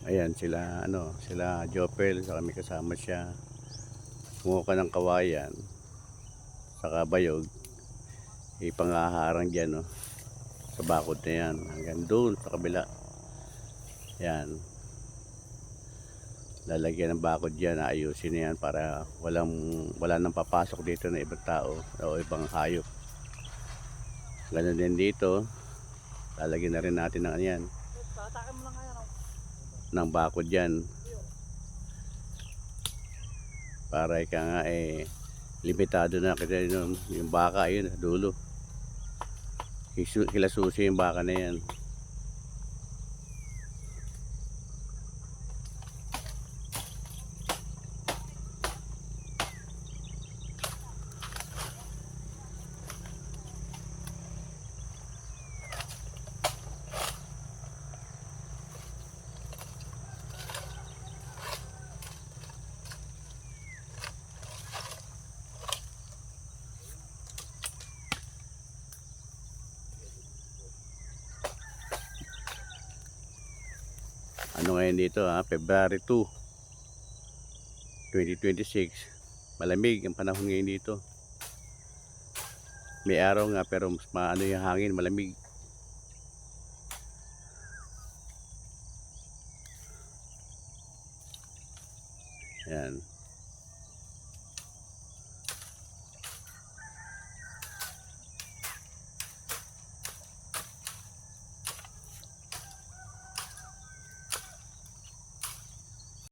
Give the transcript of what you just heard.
Ayan sila ano, sila Jopel, saka may kasama siya. Kumuha ka ng kawayan, saka bayog, ipangaharang dyan, no, sa bakod na yan, hanggang doon sa kabila. Yan, lalagyan ng bakod dyan, ayusin na yan para wala nang papasok dito na ibang tao o ibang hayop. Ganun din dito, lalagyan na rin natin ng yan, ng bakod dyan, para ika nga limitado na kasi yung baka yun dulo, kilasusi yung baka na yan. Ano ngayon dito February 2, 2026. Malamig ang panahon ngayon dito. May araw nga pero mas maano yung hangin, malamig.